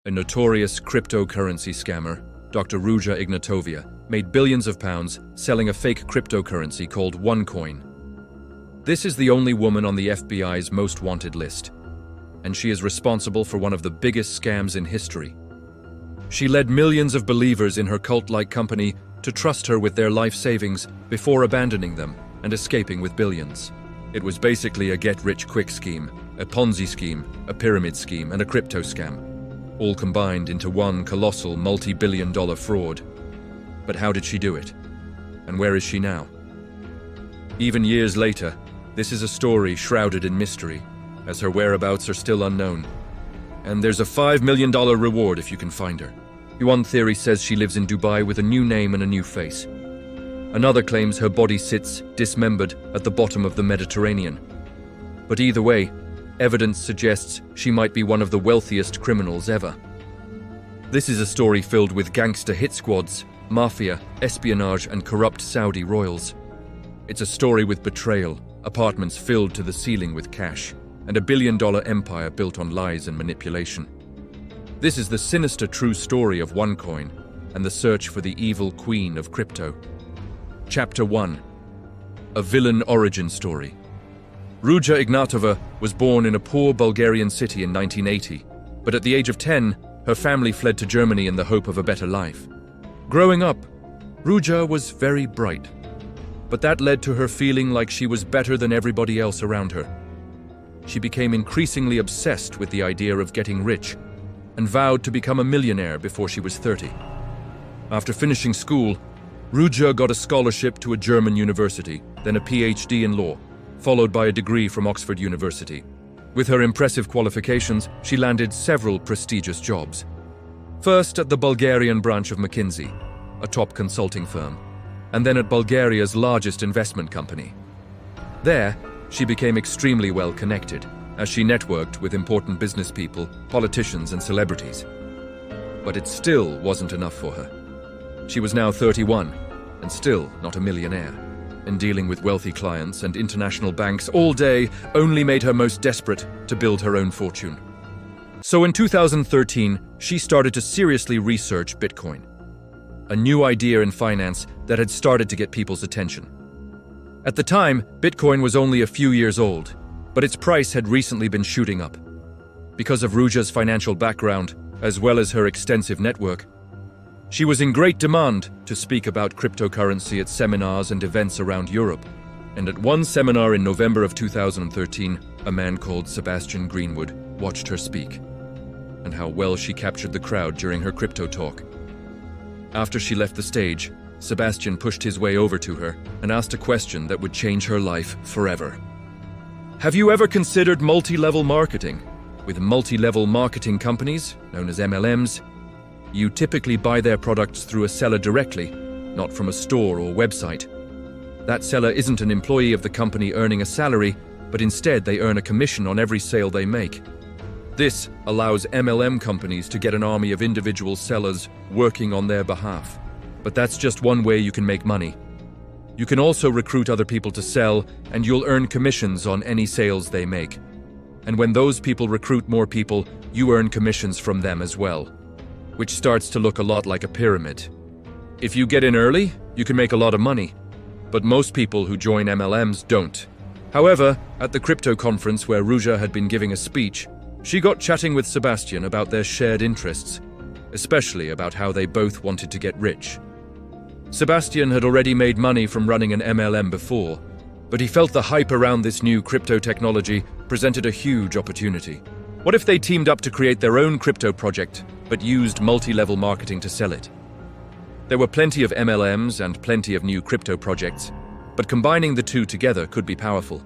A notorious cryptocurrency scammer, Dr. Ruja Ignatovia, made billions of pounds selling a fake cryptocurrency called OneCoin. This is the only woman on the FBI's most wanted list, and she is responsible for one of the biggest scams in history. She led millions of believers in her cult-like company to trust her with their life savings before abandoning them and escaping with billions. It was basically a get-rich-quick scheme, a Ponzi scheme, a pyramid scheme, and a crypto scam, all combined into one colossal multi-billion-dollar fraud. But how did she do it? And where is she now? Even years later, this is a story shrouded in mystery, as her whereabouts are still unknown. And there's a $5 million reward if you can find her. One theory says she lives in Dubai with a new name and a new face. Another claims her body sits dismembered at the bottom of the Mediterranean. But either way, evidence suggests she might be one of the wealthiest criminals ever. This is a story filled with gangster hit squads, mafia, espionage, and corrupt Saudi royals. It's a story with betrayal, apartments filled to the ceiling with cash, and a billion-dollar empire built on lies and manipulation. This is the sinister true story of OneCoin and the search for the evil queen of crypto. Chapter 1. A Villain Origin Story. Ruja Ignatova was born in a poor Bulgarian city in 1980, but at the age of 10, her family fled to Germany in the hope of a better life. Growing up, Ruja was very bright, but that led to her feeling like she was better than everybody else around her. She became increasingly obsessed with the idea of getting rich and vowed to become a millionaire before she was 30. After finishing school, Ruja got a scholarship to a German university, then a PhD in law, followed by a degree from Oxford University. With her impressive qualifications, she landed several prestigious jobs. First at the Bulgarian branch of McKinsey, a top consulting firm, and then at Bulgaria's largest investment company. There, she became extremely well connected, as she networked with important business people, politicians, and celebrities. But it still wasn't enough for her. She was now 31, and still not a millionaire. And dealing with wealthy clients and international banks all day only made her most desperate to build her own fortune. So in 2013, she started to seriously research Bitcoin, a new idea in finance that had started to get people's attention. At the time, Bitcoin was only a few years old, but its price had recently been shooting up. Because of Ruja's financial background, as well as her extensive network, she was in great demand to speak about cryptocurrency at seminars and events around Europe. And at one seminar in November of 2013, a man called Sebastian Greenwood watched her speak, and how well she captured the crowd during her crypto talk. After she left the stage, Sebastian pushed his way over to her and asked a question that would change her life forever. Have you ever considered multi-level marketing? With multi-level marketing companies, known as MLMs, you typically buy their products through a seller directly, not from a store or website. That seller isn't an employee of the company earning a salary, but instead they earn a commission on every sale they make. This allows MLM companies to get an army of individual sellers working on their behalf. But that's just one way you can make money. You can also recruit other people to sell, and you'll earn commissions on any sales they make. And when those people recruit more people, you earn commissions from them as well, which starts to look a lot like a pyramid. If you get in early, you can make a lot of money, but most people who join MLMs don't. However, at the crypto conference where Ruja had been giving a speech, she got chatting with Sebastian about their shared interests, especially about how they both wanted to get rich. Sebastian had already made money from running an MLM before, but he felt the hype around this new crypto technology presented a huge opportunity. What if they teamed up to create their own crypto project, but used multi-level marketing to sell it? There were plenty of MLMs and plenty of new crypto projects, but combining the two together could be powerful.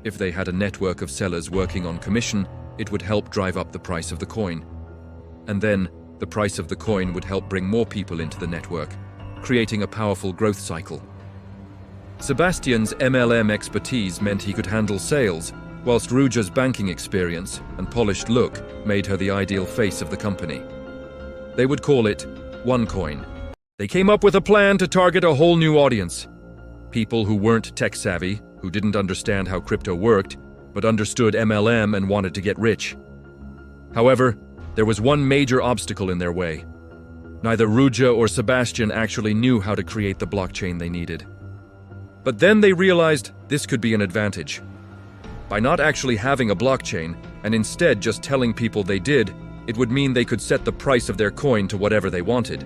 If they had a network of sellers working on commission, it would help drive up the price of the coin. And then, the price of the coin would help bring more people into the network, creating a powerful growth cycle. Sebastian's MLM expertise meant he could handle sales, whilst Ruja's banking experience and polished look made her the ideal face of the company. They would call it OneCoin. They came up with a plan to target a whole new audience. People who weren't tech-savvy, who didn't understand how crypto worked, but understood MLM and wanted to get rich. However, there was one major obstacle in their way. Neither Ruja or Sebastian actually knew how to create the blockchain they needed. But then they realized this could be an advantage. By not actually having a blockchain, and instead just telling people they did, it would mean they could set the price of their coin to whatever they wanted.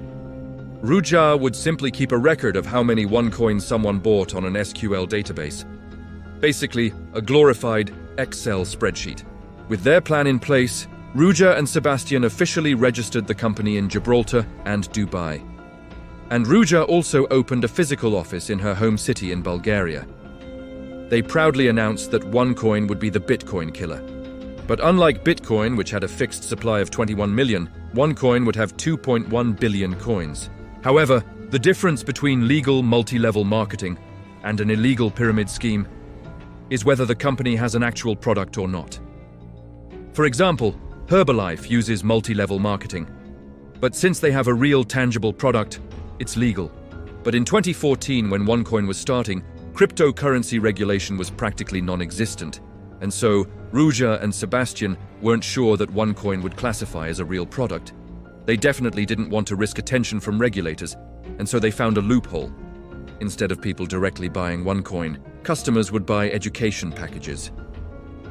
Ruja would simply keep a record of how many OneCoins someone bought on an SQL database. Basically, a glorified Excel spreadsheet. With their plan in place, Ruja and Sebastian officially registered the company in Gibraltar and Dubai. And Ruja also opened a physical office in her home city in Bulgaria. They proudly announced that OneCoin would be the Bitcoin killer. But unlike Bitcoin, which had a fixed supply of 21 million, OneCoin would have 2.1 billion coins. However, the difference between legal multi-level marketing and an illegal pyramid scheme is whether the company has an actual product or not. For example, Herbalife uses multi-level marketing. But since they have a real tangible product, it's legal. But in 2014, when OneCoin was starting, cryptocurrency regulation was practically non-existent. And so, Ruja and Sebastian weren't sure that OneCoin would classify as a real product. They definitely didn't want to risk attention from regulators, and so they found a loophole. Instead of people directly buying OneCoin, customers would buy education packages.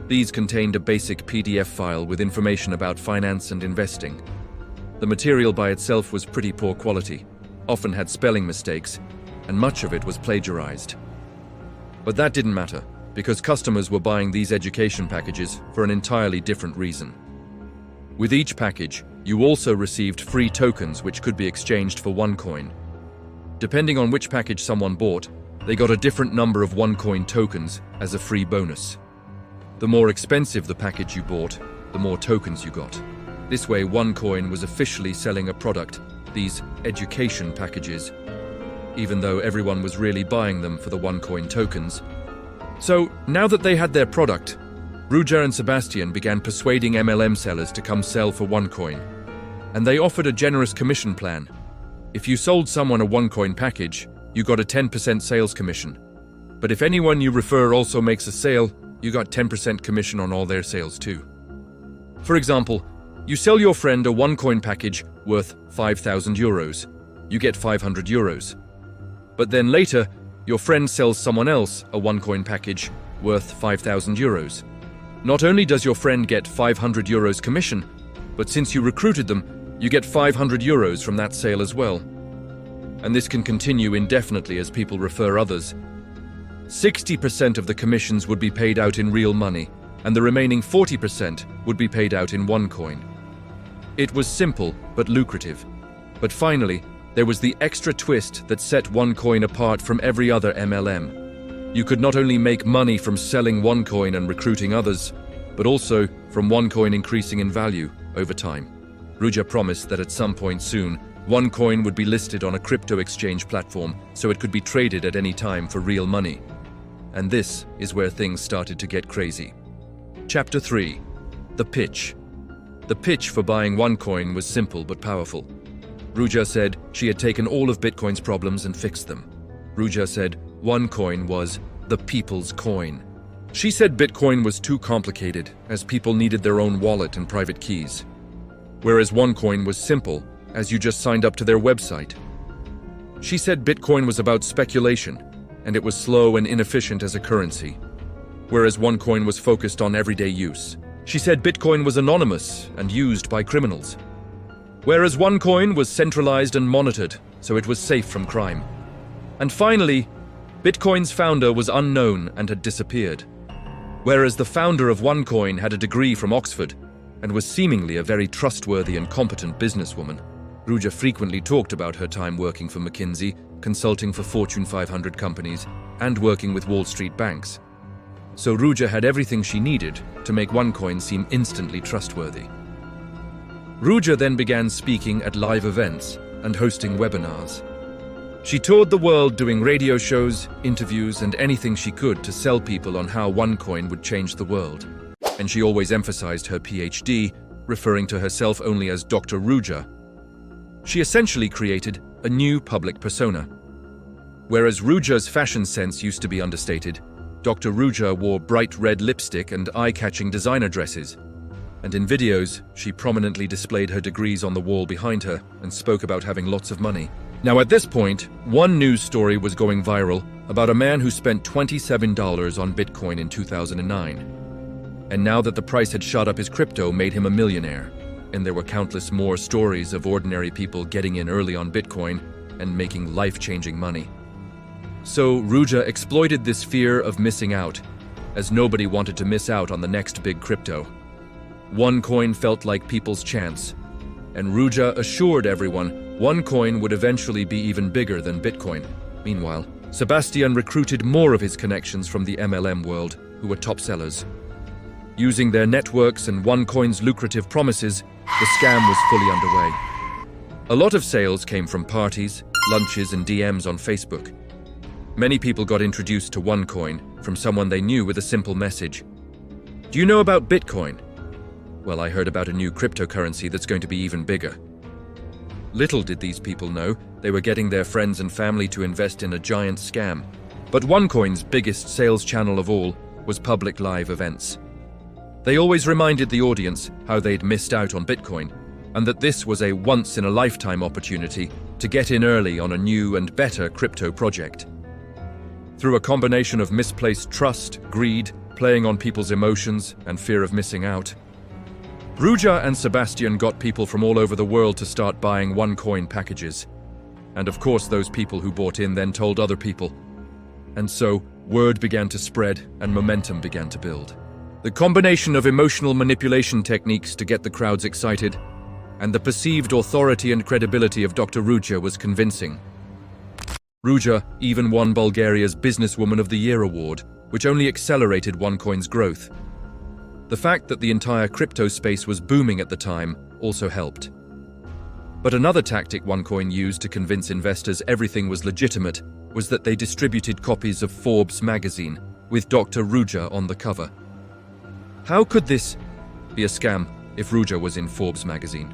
These contained a basic PDF file with information about finance and investing. The material by itself was pretty poor quality, often had spelling mistakes, and much of it was plagiarized. But that didn't matter, because customers were buying these education packages for an entirely different reason. With each package, you also received free tokens which could be exchanged for OneCoin. Depending on which package someone bought, they got a different number of OneCoin tokens as a free bonus. The more expensive the package you bought, the more tokens you got. This way, OneCoin was officially selling a product, these education packages, even though everyone was really buying them for the OneCoin tokens. So, now that they had their product, Ruja and Sebastian began persuading MLM sellers to come sell for OneCoin. And they offered a generous commission plan. If you sold someone a OneCoin package, you got a 10% sales commission. But if anyone you refer also makes a sale, you got 10% commission on all their sales too. For example, you sell your friend a OneCoin package worth 5,000 euros. You get 500 euros. But then later, your friend sells someone else a OneCoin package worth 5,000 euros. Not only does your friend get 500 euros commission, but since you recruited them, you get 500 euros from that sale as well. And this can continue indefinitely as people refer others. 60% of the commissions would be paid out in real money, and the remaining 40% would be paid out in OneCoin. It was simple but lucrative. But finally, there was the extra twist that set OneCoin apart from every other MLM. You could not only make money from selling OneCoin and recruiting others, but also from OneCoin increasing in value over time. Ruja promised that at some point soon, OneCoin would be listed on a crypto exchange platform so it could be traded at any time for real money. And this is where things started to get crazy. Chapter 3. The pitch. The pitch for buying OneCoin was simple but powerful. Ruja said she had taken all of Bitcoin's problems and fixed them. Ruja said OneCoin was the people's coin. She said Bitcoin was too complicated, as people needed their own wallet and private keys. Whereas OneCoin was simple, as you just signed up to their website. She said Bitcoin was about speculation, and it was slow and inefficient as a currency. Whereas OneCoin was focused on everyday use. She said Bitcoin was anonymous and used by criminals. Whereas OneCoin was centralized and monitored, so it was safe from crime. And finally, Bitcoin's founder was unknown and had disappeared. Whereas the founder of OneCoin had a degree from Oxford and was seemingly a very trustworthy and competent businesswoman. Ruja frequently talked about her time working for McKinsey, consulting for Fortune 500 companies, and working with Wall Street banks. So Ruja had everything she needed to make OneCoin seem instantly trustworthy. Ruja then began speaking at live events and hosting webinars. She toured the world doing radio shows, interviews, and anything she could to sell people on how OneCoin would change the world. And she always emphasized her PhD, referring to herself only as Dr. Ruja. She essentially created a new public persona. Whereas Ruja's fashion sense used to be understated, Dr. Ruja wore bright red lipstick and eye-catching designer dresses. And in videos, she prominently displayed her degrees on the wall behind her and spoke about having lots of money. Now at this point, one news story was going viral about a man who spent $27 on Bitcoin in 2009. And now that the price had shot up, his crypto made him a millionaire. And there were countless more stories of ordinary people getting in early on Bitcoin and making life-changing money. So Ruja exploited this fear of missing out, as nobody wanted to miss out on the next big crypto. OneCoin felt like people's chance, and Ruja assured everyone OneCoin would eventually be even bigger than Bitcoin. Meanwhile, Sebastian recruited more of his connections from the MLM world, who were top sellers. Using their networks and OneCoin's lucrative promises, the scam was fully underway. A lot of sales came from parties, lunches, and DMs on Facebook. Many people got introduced to OneCoin from someone they knew with a simple message. "Do you know about Bitcoin?" "Well, I heard about a new cryptocurrency that's going to be even bigger." Little did these people know they were getting their friends and family to invest in a giant scam. But OneCoin's biggest sales channel of all was public live events. They always reminded the audience how they'd missed out on Bitcoin, and that this was a once-in-a-lifetime opportunity to get in early on a new and better crypto project. Through a combination of misplaced trust, greed, playing on people's emotions, and fear of missing out, Ruja and Sebastian got people from all over the world to start buying OneCoin packages. And of course, those people who bought in then told other people. And so, word began to spread and momentum began to build. The combination of emotional manipulation techniques to get the crowds excited and the perceived authority and credibility of Dr. Ruja was convincing. Ruja even won Bulgaria's Businesswoman of the Year award, which only accelerated OneCoin's growth. The fact that the entire crypto space was booming at the time also helped. But another tactic OneCoin used to convince investors everything was legitimate was that they distributed copies of Forbes magazine with Dr. Ruja on the cover. How could this be a scam if Ruja was in Forbes magazine?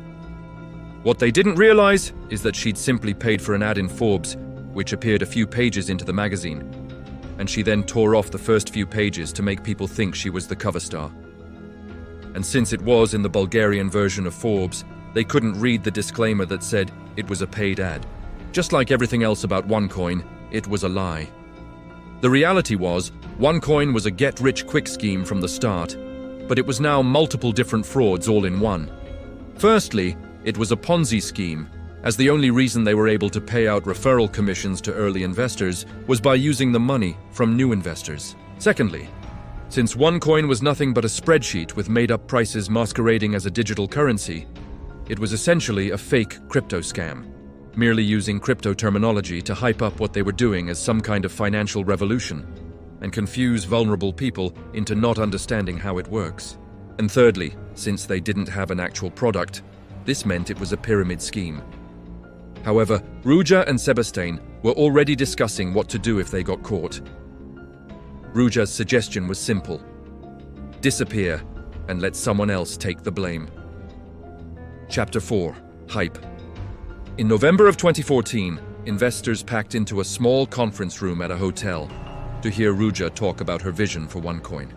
What they didn't realize is that she'd simply paid for an ad in Forbes, which appeared a few pages into the magazine, and she then tore off the first few pages to make people think she was the cover star. And since it was in the Bulgarian version of Forbes, they couldn't read the disclaimer that said it was a paid ad. Just like everything else about OneCoin, it was a lie. The reality was, OneCoin was a get-rich-quick scheme from the start, but it was now multiple different frauds all in one. Firstly, it was a Ponzi scheme, as the only reason they were able to pay out referral commissions to early investors was by using the money from new investors. Secondly, since OneCoin was nothing but a spreadsheet with made-up prices masquerading as a digital currency, it was essentially a fake crypto scam, merely using crypto terminology to hype up what they were doing as some kind of financial revolution and confuse vulnerable people into not understanding how it works. And thirdly, since they didn't have an actual product, this meant it was a pyramid scheme. However, Ruja and Sebastian were already discussing what to do if they got caught. Ruja's suggestion was simple: disappear and let someone else take the blame. Chapter 4: Hype. In November of 2014, investors packed into a small conference room at a hotel to hear Ruja talk about her vision for OneCoin.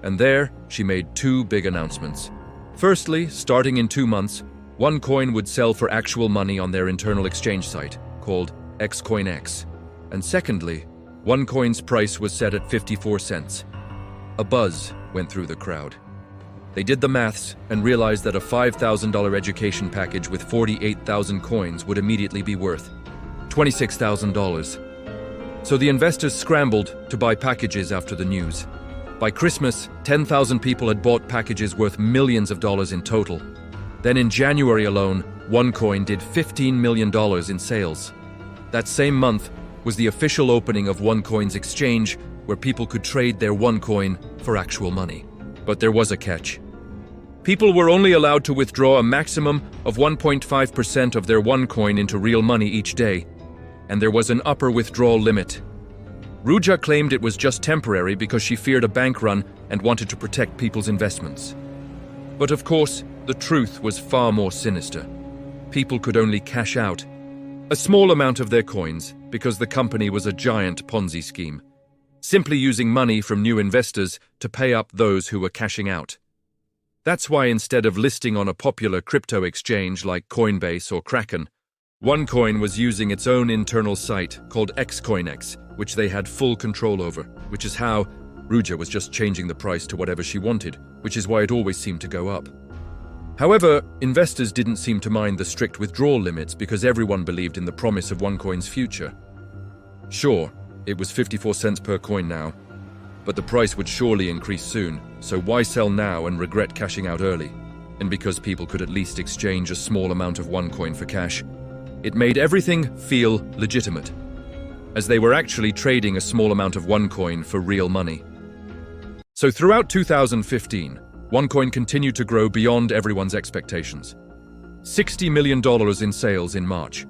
And there, she made two big announcements. Firstly, starting in 2 months, OneCoin would sell for actual money on their internal exchange site, called XCoinX. And secondly, OneCoin's price was set at 54 cents. A buzz went through the crowd. They did the maths and realized that a $5,000 education package with 48,000 coins would immediately be worth $26,000. So the investors scrambled to buy packages after the news. By Christmas, 10,000 people had bought packages worth millions of dollars in total. Then in January alone, OneCoin did $15 million in sales. That same month was the official opening of OneCoin's exchange, where people could trade their OneCoin for actual money. But there was a catch. People were only allowed to withdraw a maximum of 1.5% of their OneCoin into real money each day, and there was an upper withdrawal limit. Ruja claimed it was just temporary because she feared a bank run and wanted to protect people's investments. But of course, the truth was far more sinister. People could only cash out a small amount of their coins because the company was a giant Ponzi scheme, simply using money from new investors to pay up those who were cashing out. That's why instead of listing on a popular crypto exchange like Coinbase or Kraken, OneCoin was using its own internal site called XCoinX, which they had full control over, which is how Ruja was just changing the price to whatever she wanted, which is why it always seemed to go up. However, investors didn't seem to mind the strict withdrawal limits because everyone believed in the promise of OneCoin's future. Sure, it was 54 cents per coin now, but the price would surely increase soon, so why sell now and regret cashing out early? And because people could at least exchange a small amount of OneCoin for cash, it made everything feel legitimate, as they were actually trading a small amount of OneCoin for real money. So throughout 2015, OneCoin continued to grow beyond everyone's expectations. $60 million in sales in March,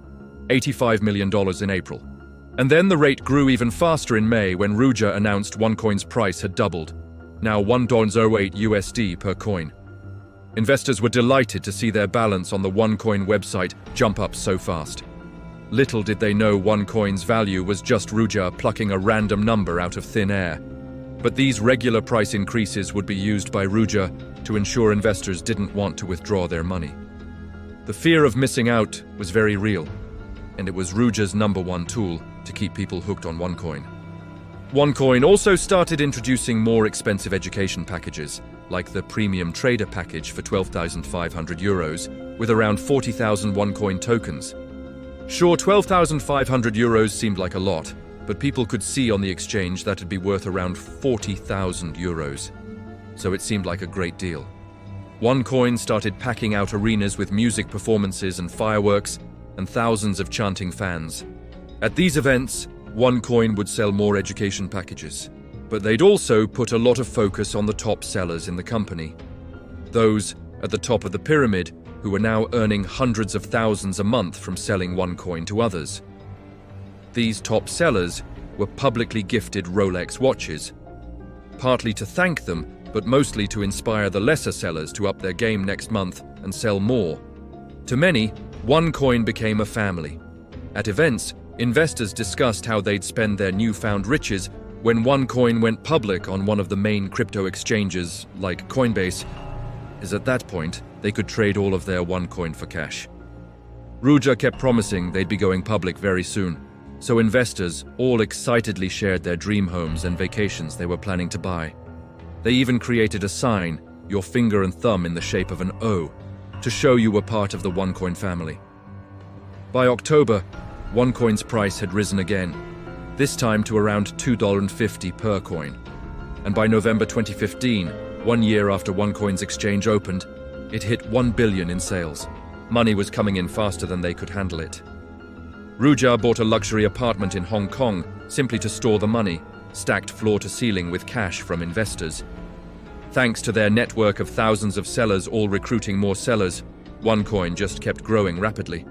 $85 million in April. And then the rate grew even faster in May when Ruja announced OneCoin's price had doubled, now $1.08 USD per coin. Investors were delighted to see their balance on the OneCoin website jump up so fast. Little did they know OneCoin's value was just Ruja plucking a random number out of thin air. But these regular price increases would be used by Ruja to ensure investors didn't want to withdraw their money. The fear of missing out was very real, and it was Ruja's #1 tool to keep people hooked on OneCoin. OneCoin also started introducing more expensive education packages, like the Premium Trader package for €12,500 with around 40,000 OneCoin tokens. Sure, €12,500 seemed like a lot, but people could see on the exchange that it'd be worth around €40,000. So it seemed like a great deal. OneCoin started packing out arenas with music performances and fireworks, and thousands of chanting fans. At these events, OneCoin would sell more education packages, but they'd also put a lot of focus on the top sellers in the company. Those at the top of the pyramid who were now earning hundreds of thousands a month from selling OneCoin to others. These top sellers were publicly gifted Rolex watches, partly to thank them, but mostly to inspire the lesser sellers to up their game next month and sell more. To many, OneCoin became a family. At events, investors discussed how they'd spend their newfound riches when OneCoin went public on one of the main crypto exchanges, like Coinbase, as at that point, they could trade all of their OneCoin for cash. Ruja kept promising they'd be going public very soon, so investors all excitedly shared their dream homes and vacations they were planning to buy. They even created a sign, your finger and thumb in the shape of an O, to show you were part of the OneCoin family. By October, OneCoin's price had risen again, this time to around $2.50 per coin. And by November 2015, 1 year after OneCoin's exchange opened, it hit $1 billion in sales. Money was coming in faster than they could handle it. Ruja bought a luxury apartment in Hong Kong simply to store the money, stacked floor to ceiling with cash from investors. Thanks to their network of thousands of sellers all recruiting more sellers, OneCoin just kept growing rapidly.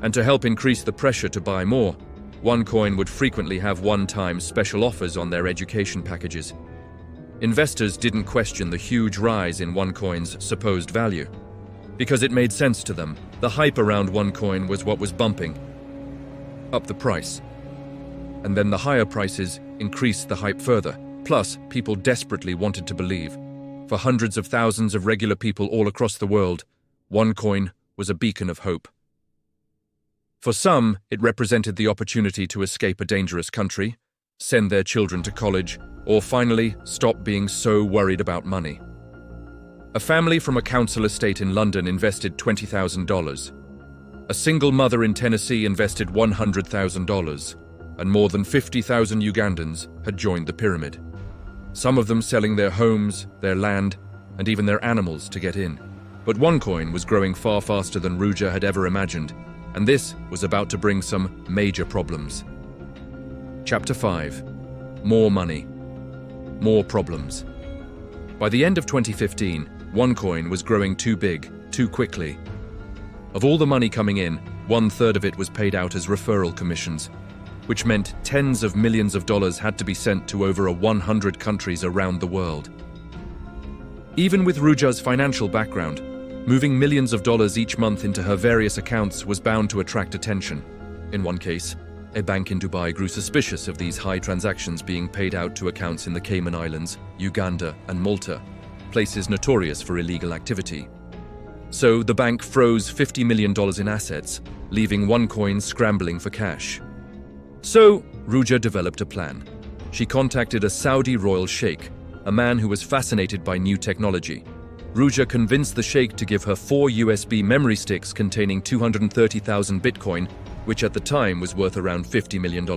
And to help increase the pressure to buy more, OneCoin would frequently have one-time special offers on their education packages. Investors didn't question the huge rise in OneCoin's supposed value, because it made sense to them. The hype around OneCoin was what was bumping up the price. And then the higher prices increased the hype further. Plus, people desperately wanted to believe. For hundreds of thousands of regular people all across the world, OneCoin was a beacon of hope. For some, it represented the opportunity to escape a dangerous country, send their children to college, or finally stop being so worried about money. A family from a council estate in London invested $20,000. A single mother in Tennessee invested $100,000, and more than 50,000 Ugandans had joined the pyramid. Some of them selling their homes, their land, and even their animals to get in. But OneCoin was growing far faster than Ruja had ever imagined, and this was about to bring some major problems. Chapter 5. More money. More problems. By the end of 2015, OneCoin was growing too big, too quickly. Of all the money coming in, 1/3 of it was paid out as referral commissions, which meant tens of millions of dollars had to be sent to over 100 countries around the world. Even with Ruja's financial background, moving millions of dollars each month into her various accounts was bound to attract attention. In one case, a bank in Dubai grew suspicious of these high transactions being paid out to accounts in the Cayman Islands, Uganda, and Malta. places notorious for illegal activity. So the bank froze $50 million in assets, leaving OneCoin scrambling for cash. So Ruja developed a plan. She contacted a Saudi royal sheikh, a man who was fascinated by new technology. Ruja convinced the sheikh to give her 4 USB memory sticks containing 230,000 Bitcoin, which at the time was worth around $50 million.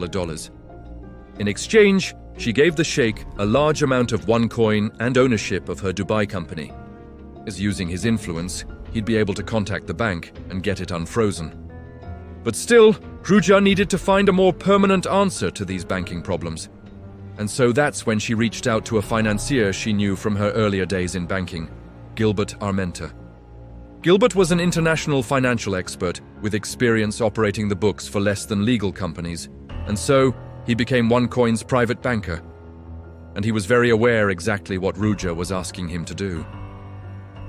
In exchange, she gave the sheikh a large amount of OneCoin and ownership of her Dubai company. As using his influence, he'd be able to contact the bank and get it unfrozen. But still, Ruja needed to find a more permanent answer to these banking problems. And so that's when she reached out to a financier she knew from her earlier days in banking, Gilbert Armenta. Gilbert was an international financial expert with experience operating the books for less than legal companies, and so he became OneCoin's private banker. And he was very aware exactly what Ruja was asking him to do.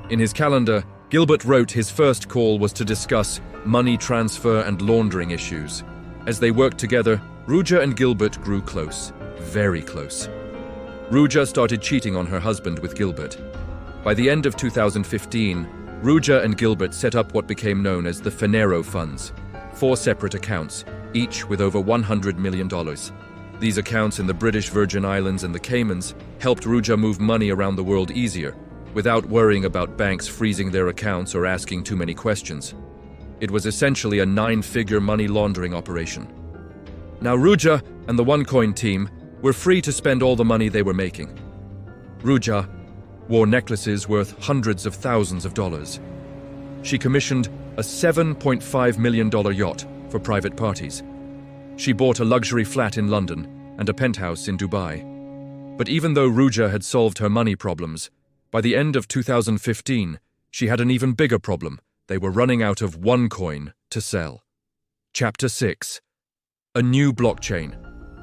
In his calendar, Gilbert wrote his first call was to discuss money transfer and laundering issues. As they worked together, Ruja and Gilbert grew close, very close. Ruja started cheating on her husband with Gilbert. By the end of 2015, Ruja and Gilbert set up what became known as the Finero Funds, 4 separate accounts, each with over $100 million. These accounts in the British Virgin Islands and the Caymans helped Ruja move money around the world easier, without worrying about banks freezing their accounts or asking too many questions. It was essentially a 9-figure money laundering operation. Now Ruja and the OneCoin team were free to spend all the money they were making. Ruja wore necklaces worth hundreds of thousands of dollars. She commissioned a $7.5 million yacht for private parties. She bought a luxury flat in London and a penthouse in Dubai. But even though Ruja had solved her money problems, by the end of 2015, she had an even bigger problem. They were running out of OneCoin to sell. Chapter 6. A new blockchain.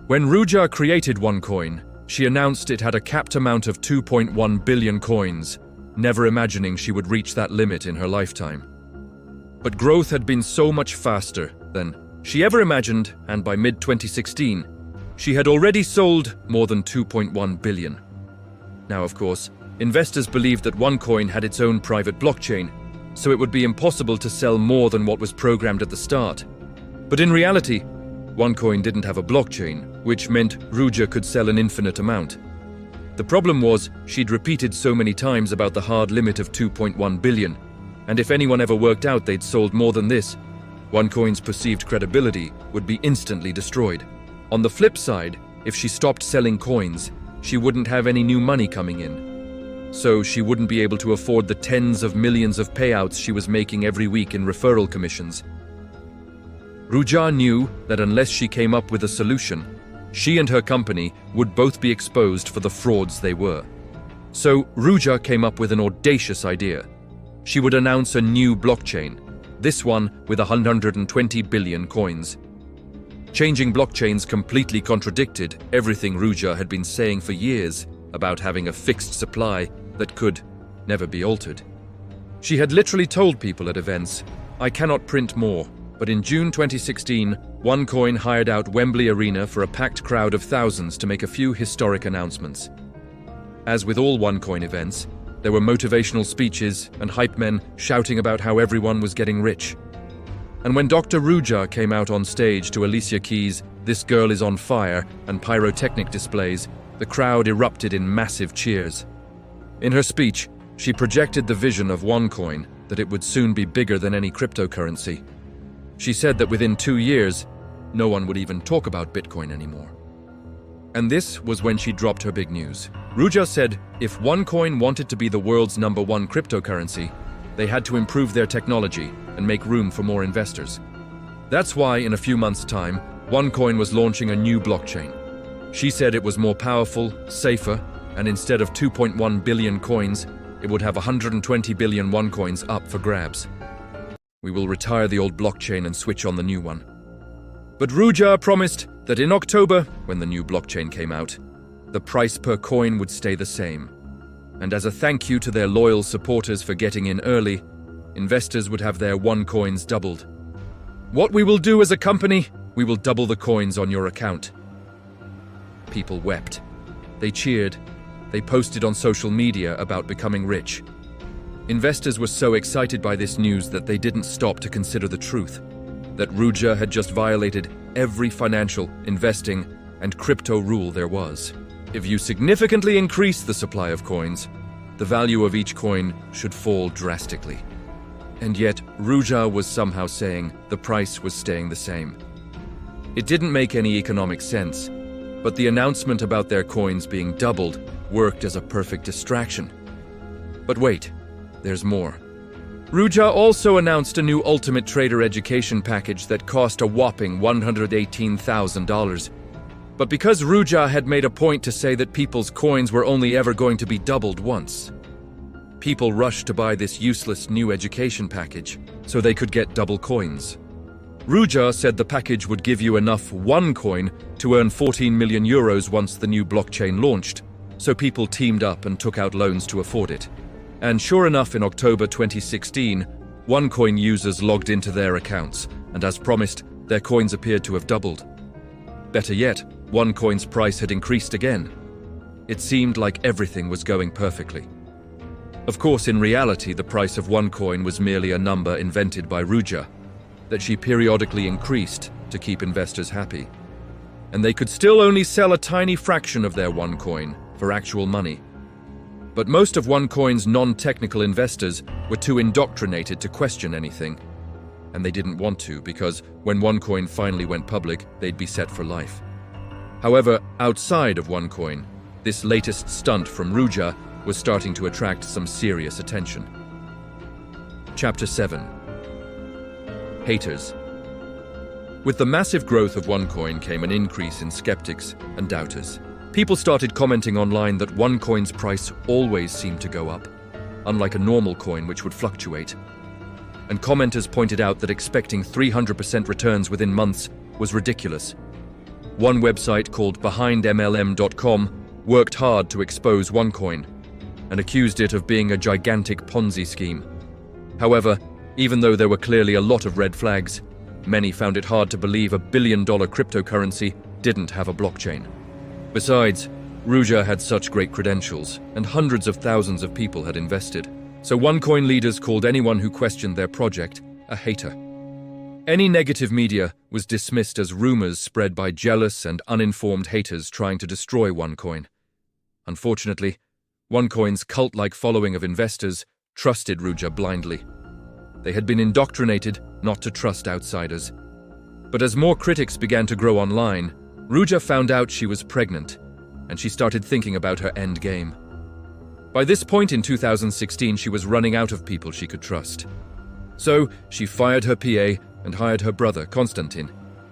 When Ruja created OneCoin, she announced it had a capped amount of 2.1 billion coins, never imagining she would reach that limit in her lifetime. But growth had been so much faster than she ever imagined, and by mid-2016, she had already sold more than 2.1 billion. Now, of course, investors believed that OneCoin had its own private blockchain, so it would be impossible to sell more than what was programmed at the start. But in reality, OneCoin didn't have a blockchain, which meant Ruja could sell an infinite amount. The problem was, she'd repeated so many times about the hard limit of 2.1 billion, and if anyone ever worked out they'd sold more than this, OneCoin's perceived credibility would be instantly destroyed. On the flip side, if she stopped selling coins, she wouldn't have any new money coming in. So she wouldn't be able to afford the tens of millions of payouts she was making every week in referral commissions. Ruja knew that unless she came up with a solution, she and her company would both be exposed for the frauds they were. So Ruja came up with an audacious idea. She would announce a new blockchain, this one with 120 billion coins. Changing blockchains completely contradicted everything Ruja had been saying for years about having a fixed supply that could never be altered. She had literally told people at events, "I cannot print more." But in June 2016, OneCoin hired out Wembley Arena for a packed crowd of thousands to make a few historic announcements. As with all OneCoin events, there were motivational speeches and hype men shouting about how everyone was getting rich. And when Dr. Ruja came out on stage to Alicia Keys' "This Girl is on Fire" and pyrotechnic displays, the crowd erupted in massive cheers. In her speech, she projected the vision of OneCoin, that it would soon be bigger than any cryptocurrency. She said that within 2 years, no one would even talk about Bitcoin anymore. And this was when she dropped her big news. Ruja said if OneCoin wanted to be the world's #1 cryptocurrency, they had to improve their technology and make room for more investors. That's why, in a few months' time, OneCoin was launching a new blockchain. She said it was more powerful, safer, and instead of 2.1 billion coins, it would have 120 billion OneCoins up for grabs. We will retire the old blockchain and switch on the new one. But Ruja promised that in October, when the new blockchain came out, the price per coin would stay the same. And as a thank you to their loyal supporters for getting in early, investors would have their OneCoins doubled. "What we will do as a company, we will double the coins on your account." People wept. They cheered. they posted on social media about becoming rich. Investors were so excited by this news that they didn't stop to consider the truth, that Ruja had just violated every financial, investing, and crypto rule there was. If you significantly increase the supply of coins, the value of each coin should fall drastically. And yet, Ruja was somehow saying the price was staying the same. It didn't make any economic sense, but the announcement about their coins being doubled worked as a perfect distraction. But wait, there's more. Ruja also announced a new Ultimate Trader education package that cost a whopping $118,000. But because Ruja had made a point to say that people's coins were only ever going to be doubled once, people rushed to buy this useless new education package so they could get double coins. Ruja said the package would give you enough OneCoin to earn 14 million euros once the new blockchain launched, so people teamed up and took out loans to afford it. And sure enough, in October 2016, OneCoin users logged into their accounts, and as promised, their coins appeared to have doubled. Better yet, OneCoin's price had increased again. It seemed like everything was going perfectly. Of course, in reality, the price of OneCoin was merely a number invented by Ruja, that she periodically increased to keep investors happy. And they could still only sell a tiny fraction of their OneCoin for actual money. But most of OneCoin's non-technical investors were too indoctrinated to question anything. And they didn't want to, because when OneCoin finally went public, they'd be set for life. However, outside of OneCoin, this latest stunt from Ruja was starting to attract some serious attention. Chapter 7. Haters. With the massive growth of OneCoin came an increase in skeptics and doubters. People started commenting online that OneCoin's price always seemed to go up, unlike a normal coin which would fluctuate. And commenters pointed out that expecting 300% returns within months was ridiculous. One website called BehindMLM.com worked hard to expose OneCoin and accused it of being a gigantic Ponzi scheme. However, even though there were clearly a lot of red flags, many found it hard to believe a billion-dollar cryptocurrency didn't have a blockchain. Besides, Ruja had such great credentials, and hundreds of thousands of people had invested, so OneCoin leaders called anyone who questioned their project a hater. Any negative media was dismissed as rumors spread by jealous and uninformed haters trying to destroy OneCoin. Unfortunately, OneCoin's cult-like following of investors trusted Ruja blindly. They had been indoctrinated not to trust outsiders. But as more critics began to grow online, Ruja found out she was pregnant, and she started thinking about her end game. By this point in 2016, she was running out of people she could trust. So she fired her PA and hired her brother, Konstantin,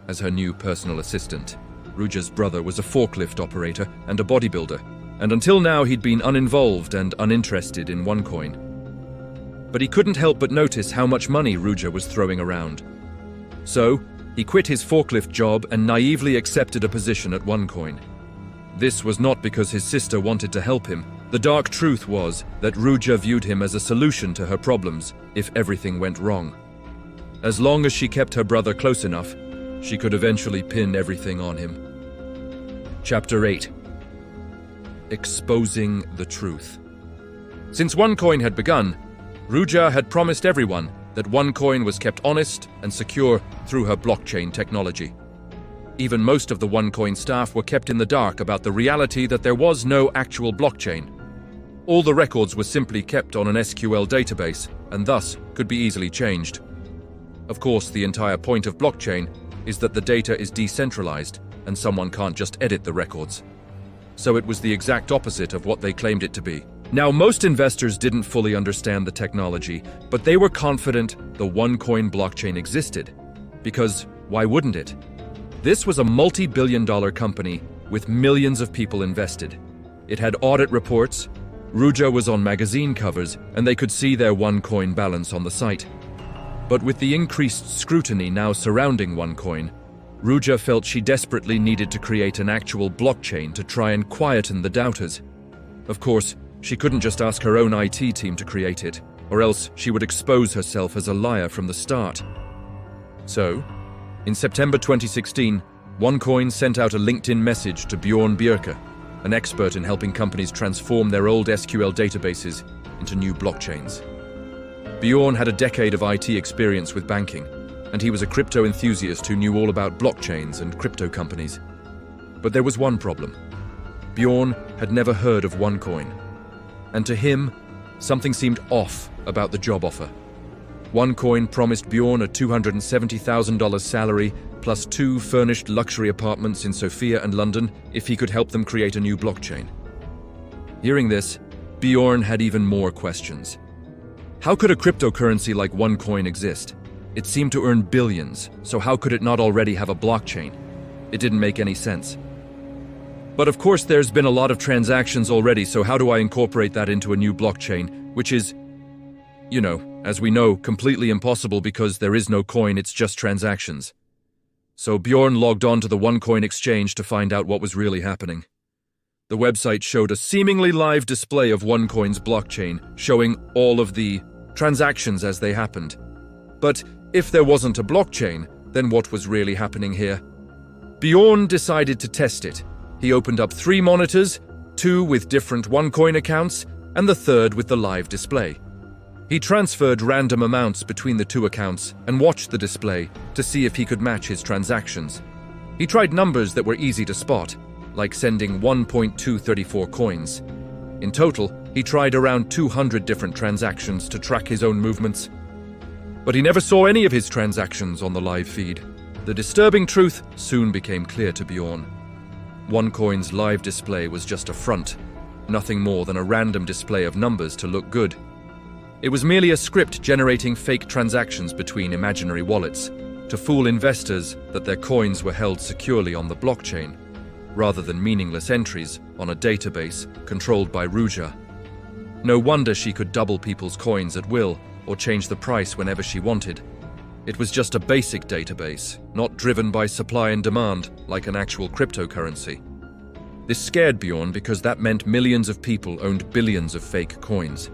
as her new personal assistant. Ruja's brother was a forklift operator and a bodybuilder, and until now he'd been uninvolved and uninterested in OneCoin. But he couldn't help but notice how much money Ruja was throwing around. So he quit his forklift job and naively accepted a position at OneCoin. This was not because his sister wanted to help him. The dark truth was that Ruja viewed him as a solution to her problems if everything went wrong. As long as she kept her brother close enough, she could eventually pin everything on him. Chapter 8. Exposing the truth. Since OneCoin had begun, Ruja had promised everyone that OneCoin was kept honest and secure through her blockchain technology. Even most of the OneCoin staff were kept in the dark about the reality that there was no actual blockchain. All the records were simply kept on an SQL database and thus could be easily changed. Of course, the entire point of blockchain is that the data is decentralized and someone can't just edit the records. So it was the exact opposite of what they claimed it to be. Now, most investors didn't fully understand the technology, but they were confident the OneCoin blockchain existed. Because why wouldn't it? This was a multi-billion-dollar company with millions of people invested. It had audit reports, Ruja was on magazine covers, and they could see their OneCoin balance on the site. But with the increased scrutiny now surrounding OneCoin, Ruja felt she desperately needed to create an actual blockchain to try and quieten the doubters. Of course, she couldn't just ask her own IT team to create it, or else she would expose herself as a liar from the start. So, in September 2016, OneCoin sent out a LinkedIn message to Bjorn Bjerke, an expert in helping companies transform their old SQL databases into new blockchains. Bjorn had a decade of IT experience with banking, and he was a crypto enthusiast who knew all about blockchains and crypto companies. But there was one problem. Bjorn had never heard of OneCoin, and to him, something seemed off about the job offer. OneCoin promised Bjorn a $270,000 salary plus 2 furnished luxury apartments in Sofia and London if he could help them create a new blockchain. Hearing this, Bjorn had even more questions. How could a cryptocurrency like OneCoin exist? It seemed to earn billions, so how could it not already have a blockchain? It didn't make any sense. But of course there's been a lot of transactions already, so how do I incorporate that into a new blockchain, which is, as we know, completely impossible because there is no coin, it's just transactions. So Bjorn logged on to the OneCoin exchange to find out what was really happening. The website showed a seemingly live display of OneCoin's blockchain, showing all of the transactions as they happened. But if there wasn't a blockchain, then what was really happening here? Bjorn decided to test it. He opened up 3 monitors, 2 with different OneCoin accounts, and the third with the live display. He transferred random amounts between the 2 accounts and watched the display to see if he could match his transactions. He tried numbers that were easy to spot, like sending 1.234 coins. In total, he tried around 200 different transactions to track his own movements. But he never saw any of his transactions on the live feed. The disturbing truth soon became clear to Bjorn. OneCoin's live display was just a front, nothing more than a random display of numbers to look good. It was merely a script generating fake transactions between imaginary wallets to fool investors that their coins were held securely on the blockchain, rather than meaningless entries on a database controlled by Ruja. No wonder she could double people's coins at will or change the price whenever she wanted. It was just a basic database, not driven by supply and demand like an actual cryptocurrency. This scared Bjorn because that meant millions of people owned billions of fake coins.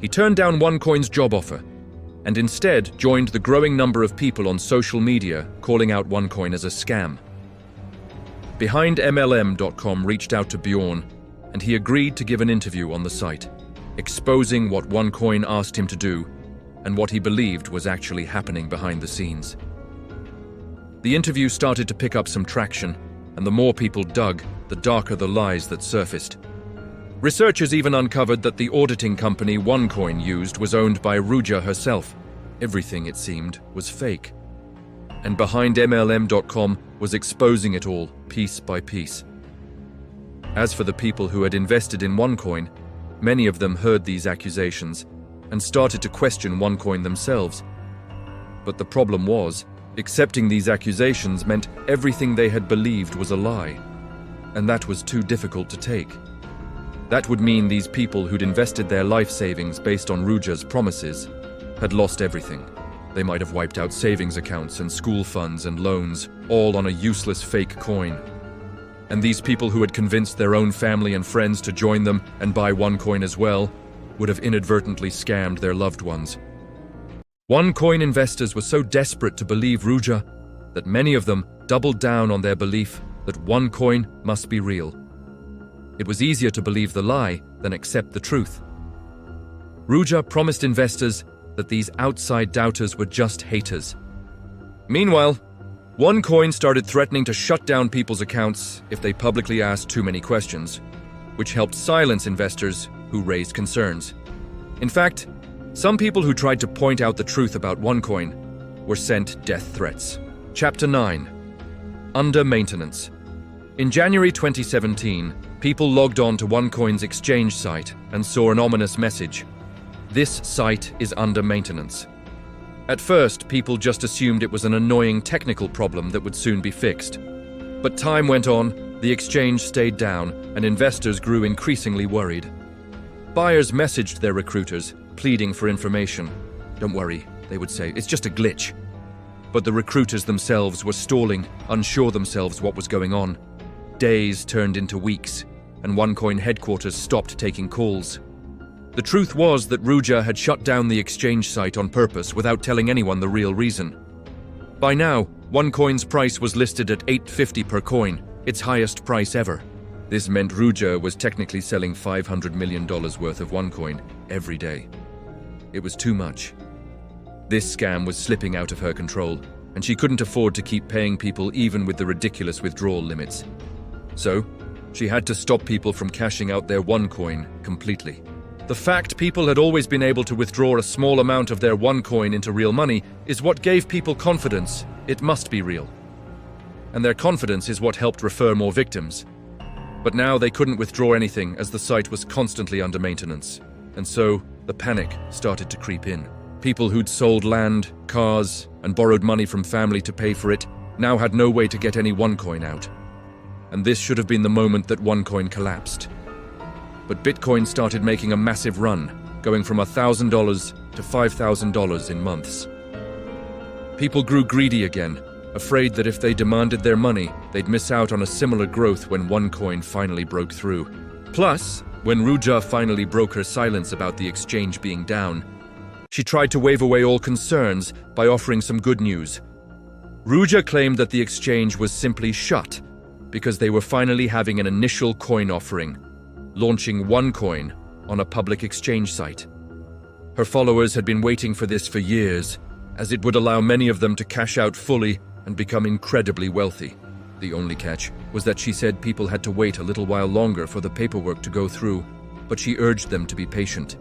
He turned down OneCoin's job offer and instead joined the growing number of people on social media calling out OneCoin as a scam. BehindMLM.com reached out to Bjorn, and he agreed to give an interview on the site, exposing what OneCoin asked him to do and what he believed was actually happening behind the scenes. The interview started to pick up some traction, and the more people dug, the darker the lies that surfaced. Researchers even uncovered that the auditing company OneCoin used was owned by Ruja herself. Everything, it seemed, was fake. And BehindMLM.com was exposing it all, piece by piece. As for the people who had invested in OneCoin, many of them heard these accusations and started to question OneCoin themselves. But the problem was, accepting these accusations meant everything they had believed was a lie, and that was too difficult to take. That would mean these people who'd invested their life savings based on Ruja's promises had lost everything. They might have wiped out savings accounts and school funds and loans, all on a useless fake coin. And these people who had convinced their own family and friends to join them and buy OneCoin as well would have inadvertently scammed their loved ones. OneCoin investors were so desperate to believe Ruja that many of them doubled down on their belief that OneCoin must be real. It was easier to believe the lie than accept the truth. Ruja promised investors that these outside doubters were just haters. Meanwhile, OneCoin started threatening to shut down people's accounts if they publicly asked too many questions, which helped silence investors who raised concerns. In fact, some people who tried to point out the truth about OneCoin were sent death threats. Chapter 9. Under Maintenance. In January 2017, people logged on to OneCoin's exchange site and saw an ominous message. This site is under maintenance. At first, people just assumed it was an annoying technical problem that would soon be fixed. But time went on, the exchange stayed down, and investors grew increasingly worried. Buyers messaged their recruiters, pleading for information. Don't worry, they would say, it's just a glitch. But the recruiters themselves were stalling, unsure themselves what was going on. Days turned into weeks, and OneCoin headquarters stopped taking calls. The truth was that Ruja had shut down the exchange site on purpose without telling anyone the real reason. By now, OneCoin's price was listed at $8.50 per coin, its highest price ever. This meant Ruja was technically selling $500 million worth of OneCoin every day. It was too much. This scam was slipping out of her control, and she couldn't afford to keep paying people even with the ridiculous withdrawal limits. So, she had to stop people from cashing out their OneCoin completely. The fact people had always been able to withdraw a small amount of their OneCoin into real money is what gave people confidence it must be real. And their confidence is what helped refer more victims. But now they couldn't withdraw anything as the site was constantly under maintenance. And so, the panic started to creep in. People who'd sold land, cars, and borrowed money from family to pay for it now had no way to get any OneCoin out. And this should have been the moment that OneCoin collapsed. But Bitcoin started making a massive run, going from $1,000 to $5,000 in months. People grew greedy again, afraid that if they demanded their money, they'd miss out on a similar growth when OneCoin finally broke through. Plus, when Ruja finally broke her silence about the exchange being down, she tried to wave away all concerns by offering some good news. Ruja claimed that the exchange was simply shut because they were finally having an initial coin offering, launching OneCoin on a public exchange site. Her followers had been waiting for this for years, as it would allow many of them to cash out fully and become incredibly wealthy. The only catch was that she said people had to wait a little while longer for the paperwork to go through, but she urged them to be patient.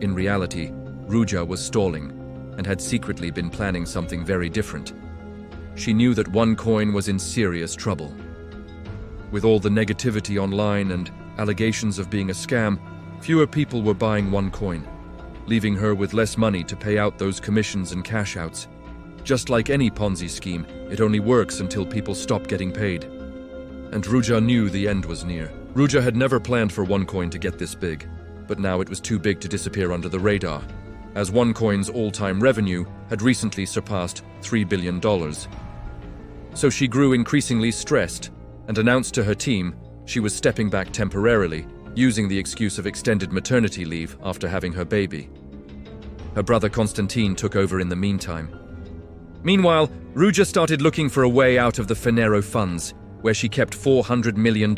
In reality, Ruja was stalling and had secretly been planning something very different. She knew that OneCoin was in serious trouble. With all the negativity online and allegations of being a scam, fewer people were buying OneCoin, leaving her with less money to pay out those commissions and cash outs. Just like any Ponzi scheme, it only works until people stop getting paid. And Ruja knew the end was near. Ruja had never planned for OneCoin to get this big, but now it was too big to disappear under the radar, as OneCoin's all-time revenue had recently surpassed $3 billion. So she grew increasingly stressed and announced to her team she was stepping back temporarily, using the excuse of extended maternity leave after having her baby. Her brother Constantine took over in the meantime. Meanwhile, Ruja started looking for a way out of the Finero funds, where she kept $400 million.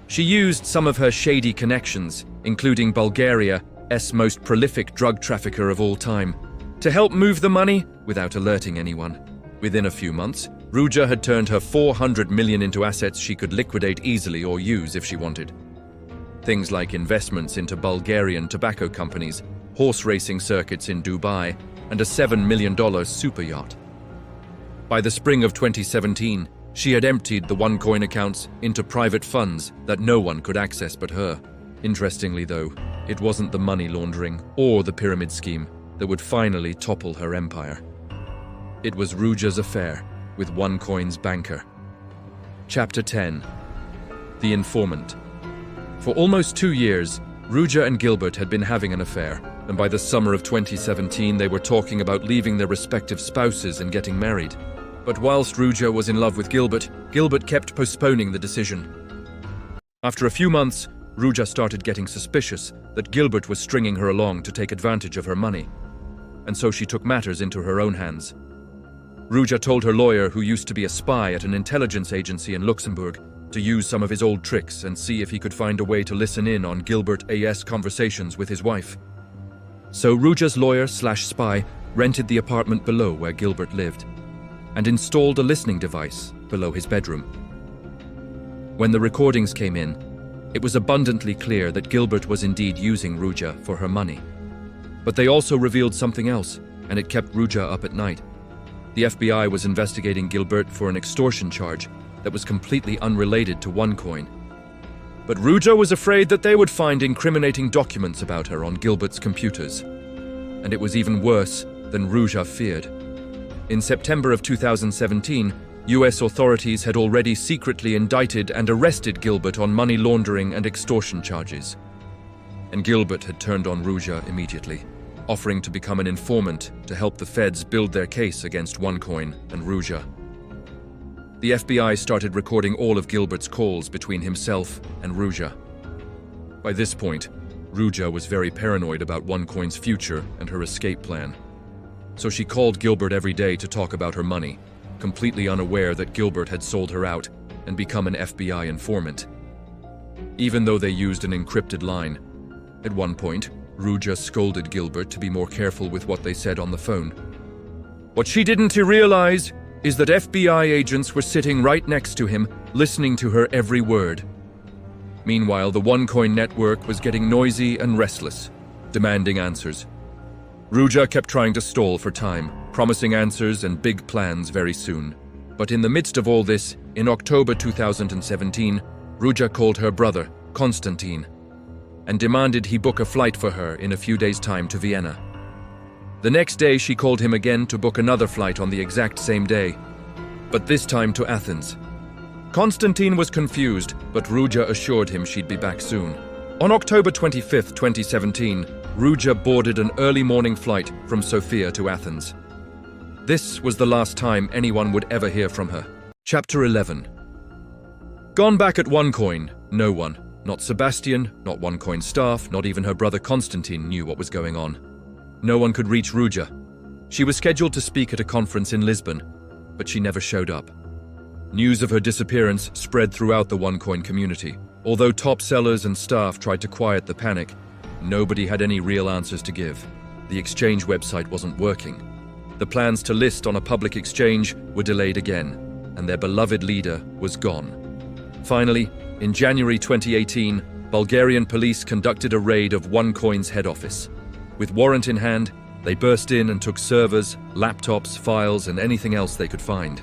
She used some of her shady connections, including Bulgaria's most prolific drug trafficker of all time, to help move the money without alerting anyone. Within a few months, Ruja had turned her $400 million into assets she could liquidate easily or use if she wanted. Things like investments into Bulgarian tobacco companies, horse racing circuits in Dubai, and a $7 million super yacht. By the spring of 2017, she had emptied the OneCoin accounts into private funds that no one could access but her. Interestingly though, it wasn't the money laundering or the pyramid scheme that would finally topple her empire. It was Ruja's affair with OneCoin's banker. Chapter 10. The Informant. For almost 2 years, Ruja and Gilbert had been having an affair, and by the summer of 2017 they were talking about leaving their respective spouses and getting married. But whilst Ruja was in love with Gilbert, Gilbert kept postponing the decision. After a few months, Ruja started getting suspicious that Gilbert was stringing her along to take advantage of her money, and so she took matters into her own hands. Ruja told her lawyer, who used to be a spy at an intelligence agency in Luxembourg, to use some of his old tricks and see if he could find a way to listen in on Gilbert's conversations with his wife. So Ruja's lawyer/spy rented the apartment below where Gilbert lived and installed a listening device below his bedroom. When the recordings came in, it was abundantly clear that Gilbert was indeed using Ruja for her money. But they also revealed something else, and it kept Ruja up at night. The FBI was investigating Gilbert for an extortion charge that was completely unrelated to OneCoin. But Ruja was afraid that they would find incriminating documents about her on Gilbert's computers. And it was even worse than Ruja feared. In September of 2017, US authorities had already secretly indicted and arrested Gilbert on money laundering and extortion charges. And Gilbert had turned on Ruja immediately, offering to become an informant to help the feds build their case against OneCoin and Ruja. The FBI started recording all of Gilbert's calls between himself and Ruja. By this point, Ruja was very paranoid about OneCoin's future and her escape plan. So she called Gilbert every day to talk about her money, completely unaware that Gilbert had sold her out and become an FBI informant. Even though they used an encrypted line. At one point, Ruja scolded Gilbert to be more careful with what they said on the phone. What she didn't realize is that FBI agents were sitting right next to him, listening to her every word. Meanwhile, the OneCoin network was getting noisy and restless, demanding answers. Ruja kept trying to stall for time, promising answers and big plans very soon. But in the midst of all this, in October 2017, Ruja called her brother, Konstantin, and demanded he book a flight for her in a few days' time to Vienna. The next day, she called him again to book another flight on the exact same day, but this time to Athens. Konstantin was confused, but Ruja assured him she'd be back soon. On October 25, 2017, Ruja boarded an early morning flight from Sofia to Athens. This was the last time anyone would ever hear from her. Chapter 11. Gone back at OneCoin, no one, not Sebastian, not OneCoin staff, not even her brother Konstantin knew what was going on. No one could reach Ruja. She was scheduled to speak at a conference in Lisbon, but she never showed up. News of her disappearance spread throughout the OneCoin community. Although top sellers and staff tried to quiet the panic, nobody had any real answers to give. The exchange website wasn't working. The plans to list on a public exchange were delayed again, and their beloved leader was gone. Finally, in January 2018, Bulgarian police conducted a raid of OneCoin's head office. With warrant in hand, they burst in and took servers, laptops, files, and anything else they could find.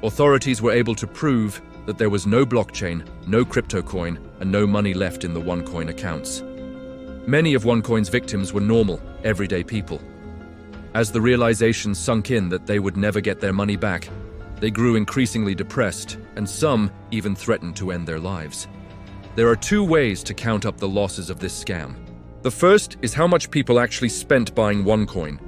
Authorities were able to prove that there was no blockchain, no crypto coin, and no money left in the OneCoin accounts. Many of OneCoin's victims were normal, everyday people. As the realization sunk in that they would never get their money back, they grew increasingly depressed, and some even threatened to end their lives. There are two ways to count up the losses of this scam. The first is how much people actually spent buying OneCoin,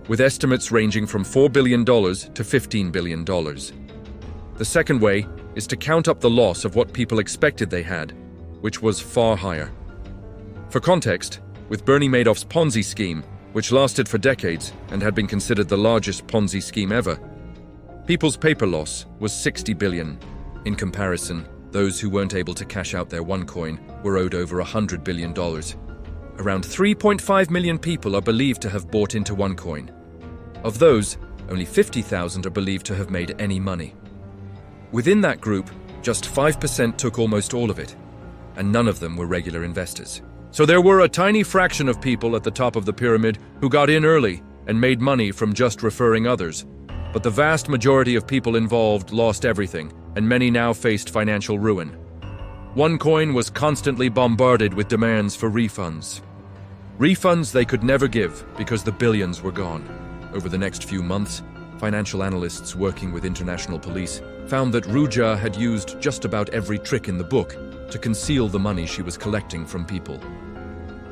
with estimates ranging from $4 billion to $15 billion. The second way is to count up the loss of what people expected they had, which was far higher. For context, with Bernie Madoff's Ponzi scheme, which lasted for decades and had been considered the largest Ponzi scheme ever, people's paper loss was $60 billion. In comparison, those who weren't able to cash out their OneCoin were owed over $100 billion. Around 3.5 million people are believed to have bought into OneCoin. Of those, only 50,000 are believed to have made any money. Within that group, just 5% took almost all of it, and none of them were regular investors. So there were a tiny fraction of people at the top of the pyramid who got in early and made money from just referring others. But the vast majority of people involved lost everything, and many now faced financial ruin. OneCoin was constantly bombarded with demands for refunds. Refunds they could never give because the billions were gone. Over the next few months, financial analysts working with international police found that Ruja had used just about every trick in the book to conceal the money she was collecting from people.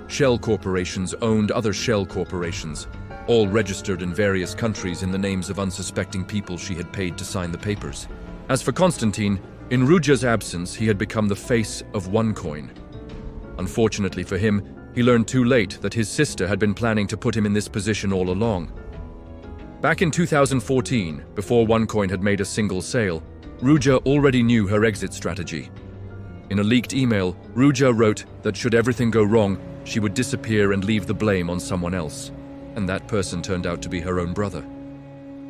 Shell corporations owned other shell corporations, all registered in various countries in the names of unsuspecting people she had paid to sign the papers. As for Konstantin, in Ruja's absence, he had become the face of OneCoin. Unfortunately for him, he learned too late that his sister had been planning to put him in this position all along. Back in 2014, before OneCoin had made a single sale, Ruja already knew her exit strategy. In a leaked email, Ruja wrote that should everything go wrong, she would disappear and leave the blame on someone else, and that person turned out to be her own brother.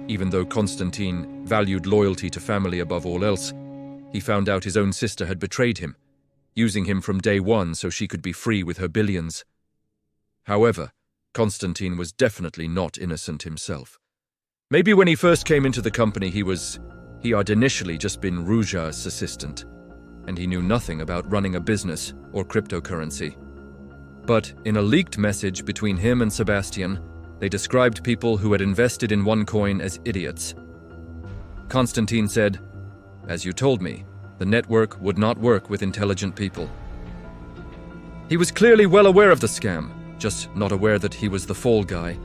Even though Konstantin valued loyalty to family above all else, he found out his own sister had betrayed him, using him from day one so she could be free with her billions. However, Konstantin was definitely not innocent himself. Maybe when he first came into the company he had initially just been Ruja's assistant, and he knew nothing about running a business or cryptocurrency. But in a leaked message between him and Sebastian, they described people who had invested in OneCoin as idiots. Konstantin said, "As you told me, the network would not work with intelligent people." He was clearly well aware of the scam, just not aware that he was the fall guy.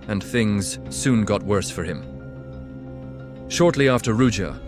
And things soon got worse for him. Shortly after Ruja,